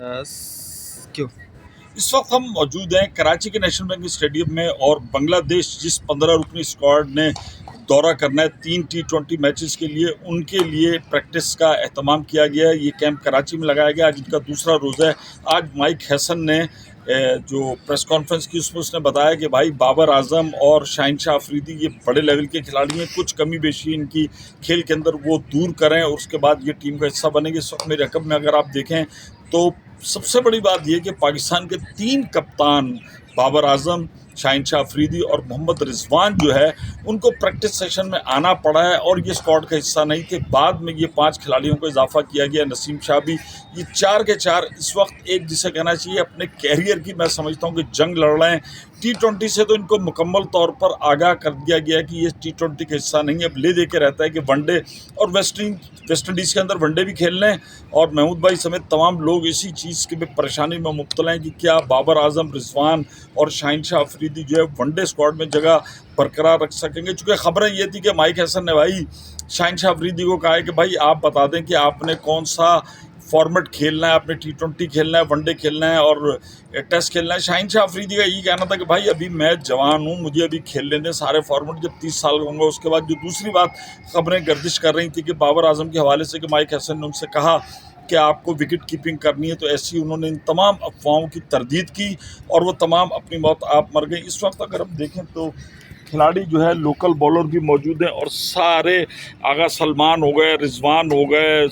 क्यों? इस वक्त हम मौजूद हैं कराची के नेशनल बैंक स्टेडियम में और बांग्लादेश जिस 15 रुकनी स्क्वाड ने दौरा करना है 3 T20 मैचेस के लिए, उनके लिए प्रैक्टिस का एहतमाम किया गया है। ये कैंप कराची में लगाया गया। आज इनका दूसरा रोज़ है। आज माइक हैसन ने जो प्रेस कॉन्फ्रेंस की उसमें उसने बताया कि भाई बाबर आजम और शाहिनशाह अफरीदी ये बड़े लेवल के खिलाड़ी हैं, कुछ कमी बेशी इनकी खेल के अंदर वो दूर करें और उसके बाद ये टीम का हिस्सा बनेंगे। इस वक्त मेरे रकम में अगर आप देखें तो सबसे बड़ी बात यह कि पाकिस्तान के 3 कप्तान बाबर आजम, शाहिनशाह अफरीदी और मोहम्मद रिजवान जो है उनको प्रैक्टिस सेशन में आना पड़ा है और ये स्क्वाड का हिस्सा नहीं थे। बाद में ये 5 खिलाड़ियों को इजाफा किया गया, नसीम शाह भी। ये 4 के 4 इस वक्त एक जिसे कहना चाहिए अपने कैरियर की मैं समझता हूँ कि जंग लड़ रहे हैं। T20 से तो इनको मुकम्मल तौर पर आगाह कर दिया गया कि ये T20 का हिस्सा नहीं है। अब ले दे के रहता है कि वनडे और वेस्ट इंडीज़ के अंदर वनडे भी खेल लें। और महमूद भाई समेत तमाम लोग इसी चीज़ की परेशानी में मुब्तला हैं कि क्या बाबर आजम, रिजवान और शाहिनशाह अफरीदी जो है वनडे स्क्वाड में जगह बरकरार रख सकेंगे। चूँकि खबरें ये थी कि माइक हैसन ने भाई शाहिनशाह अफरीदी को कहा है कि भाई आप बता दें कि आपने कौन सा फॉर्मेट खेलना है, आपने T20 खेलना है, वनडे खेलना है और टेस्ट खेलना है। शाहिनशाह अफरीदी का यही कहना था कि भाई अभी मैं जवान हूँ, मुझे अभी खेल लेने सारे फॉर्मेट, जब 30 साल का होंगे उसके बाद। जो दूसरी बात खबरें गर्दिश कर रही थी कि बाबर आजम के हवाले से कि माइक हैसन ने उनसे कहा कि आपको विकेट कीपिंग करनी है, तो ऐसी उन्होंने इन तमाम अफवाहों की तरदीद की और वो तमाम अपनी मौत आप मर गई। इस वक्त अगर हम देखें तो खिलाड़ी जो है लोकल बॉलर भी मौजूद हैं और सारे आगा सलमान हो गए, रिजवान हो गए,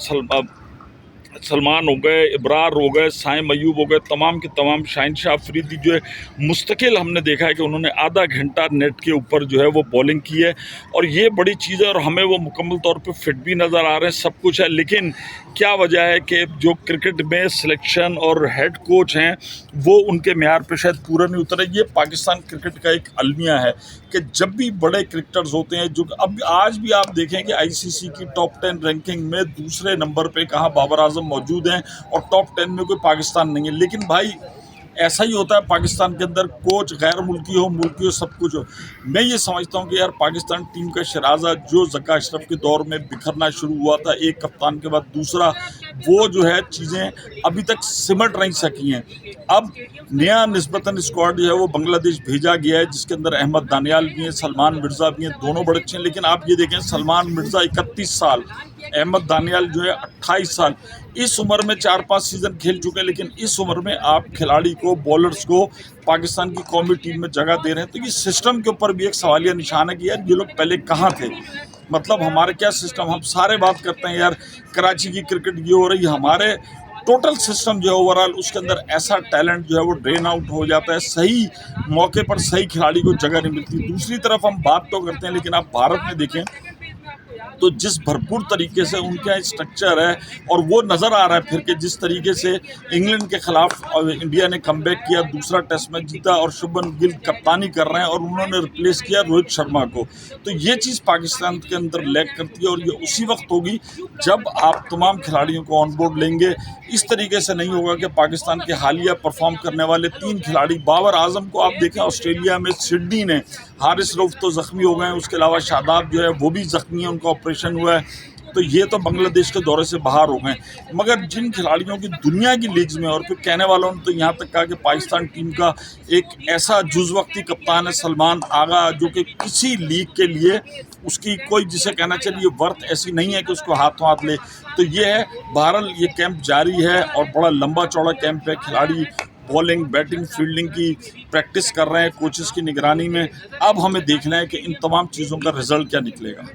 सलमान हो गए, इब्रार हो गए, साइम अयूब हो गए, तमाम के तमाम। शाहिनशाह अफरीदी जो है मुस्तकिल हमने देखा है कि उन्होंने आधा घंटा नेट के ऊपर जो है वो बॉलिंग की है और ये बड़ी चीज़ है और हमें वो मुकम्मल तौर पे फिट भी नज़र आ रहे हैं, सब कुछ है। लेकिन क्या वजह है कि जो क्रिकेट में सिलेक्शन और हेड कोच हैं वो उनके म्यार पे शायद पूरा नहीं उतरे। ये पाकिस्तान क्रिकेट का एक अलमिया है कि जब भी बड़े क्रिकेटर्स होते हैं, जो अब आज भी आप देखें कि ICC की टॉप 10 रैंकिंग में दूसरे नंबर पे कहाँ बाबर आजम मौजूद हैं और टॉप 10 में कोई पाकिस्तान नहीं है। लेकिन भाई ऐसा ही होता है पाकिस्तान के अंदर, कोच गैर मुल्की हो सब कुछ हो। मैं ये समझता हूँ कि यार पाकिस्तान टीम का शराजा जो ज़का अशरफ के दौर में बिखरना शुरू हुआ था, एक कप्तान के बाद दूसरा, वो जो है चीज़ें अभी तक सिमट नहीं सकी हैं। अब नया निस्बतन स्क्वाड जो है वो बांग्लादेश भेजा गया है, जिसके अंदर अहमद दानियाल भी हैं, सलमान मिर्ज़ा भी हैं, दोनों बड़े अच्छे हैं। लेकिन आप ये देखें, सलमान मिर्ज़ा 31 साल, अहमद दानियाल जो है 28 साल, इस उम्र में 4-5 सीज़न खेल चुके हैं। लेकिन इस उम्र में आप खिलाड़ी को, बॉलर्स को पाकिस्तान की कौमी टीम में जगह दे रहे हैं, तो ये सिस्टम के ऊपर भी एक सवालिया निशान है कि यार ये लोग पहले कहाँ थे। मतलब हमारे क्या सिस्टम, हम सारे बात करते हैं यार कराची की क्रिकेट ये हो रही है, हमारे टोटल सिस्टम जो है ओवरऑल उसके अंदर ऐसा टैलेंट जो है वो ड्रेन आउट हो जाता है, सही मौके पर सही खिलाड़ी को जगह नहीं मिलती। दूसरी तरफ हम बात तो करते हैं, लेकिन आप भारत में देखें तो जिस भरपूर तरीके से उनका स्ट्रक्चर है और वो नज़र आ रहा है फिर कि जिस तरीके से इंग्लैंड के ख़िलाफ़ इंडिया ने कमबैक किया, दूसरा टेस्ट मैच जीता और शुभमन गिल कप्तानी कर रहे हैं और उन्होंने रिप्लेस किया रोहित शर्मा को। तो ये चीज़ पाकिस्तान के अंदर लैग करती है और ये उसी वक्त होगी जब आप तमाम खिलाड़ियों को ऑन बोर्ड लेंगे। इस तरीके से नहीं होगा कि पाकिस्तान के हालिया परफॉर्म करने वाले 3 खिलाड़ी, बाबर आजम को आप देखें ऑस्ट्रेलिया में सिडनी ने, हारिस रऊफ तो ज़ख्मी हो गए हैं, उसके अलावा शादाब जो है वो भी ज़ख्मी है, उनका ऑपरेशन हुआ है, तो ये तो बांग्लादेश के दौरे से बाहर हो गए। मगर जिन खिलाड़ियों की दुनिया की लीग्स में, और फिर कहने वालों ने तो यहाँ तक कहा कि पाकिस्तान टीम का एक ऐसा जुज़वक्ती कप्तान है सलमान आगा, जो कि किसी लीग के लिए उसकी कोई जिसे कहना चाहिए वर्थ ऐसी नहीं है कि उसको हाथों हाथ ले। तो ये है, बहरहाल ये कैंप जारी है और बड़ा लंबा चौड़ा कैंप है। खिलाड़ी बॉलिंग, बैटिंग, फील्डिंग की प्रैक्टिस कर रहे हैं कोचेस की निगरानी में। अब हमें देखना है कि इन तमाम चीज़ों का रिजल्ट क्या निकलेगा।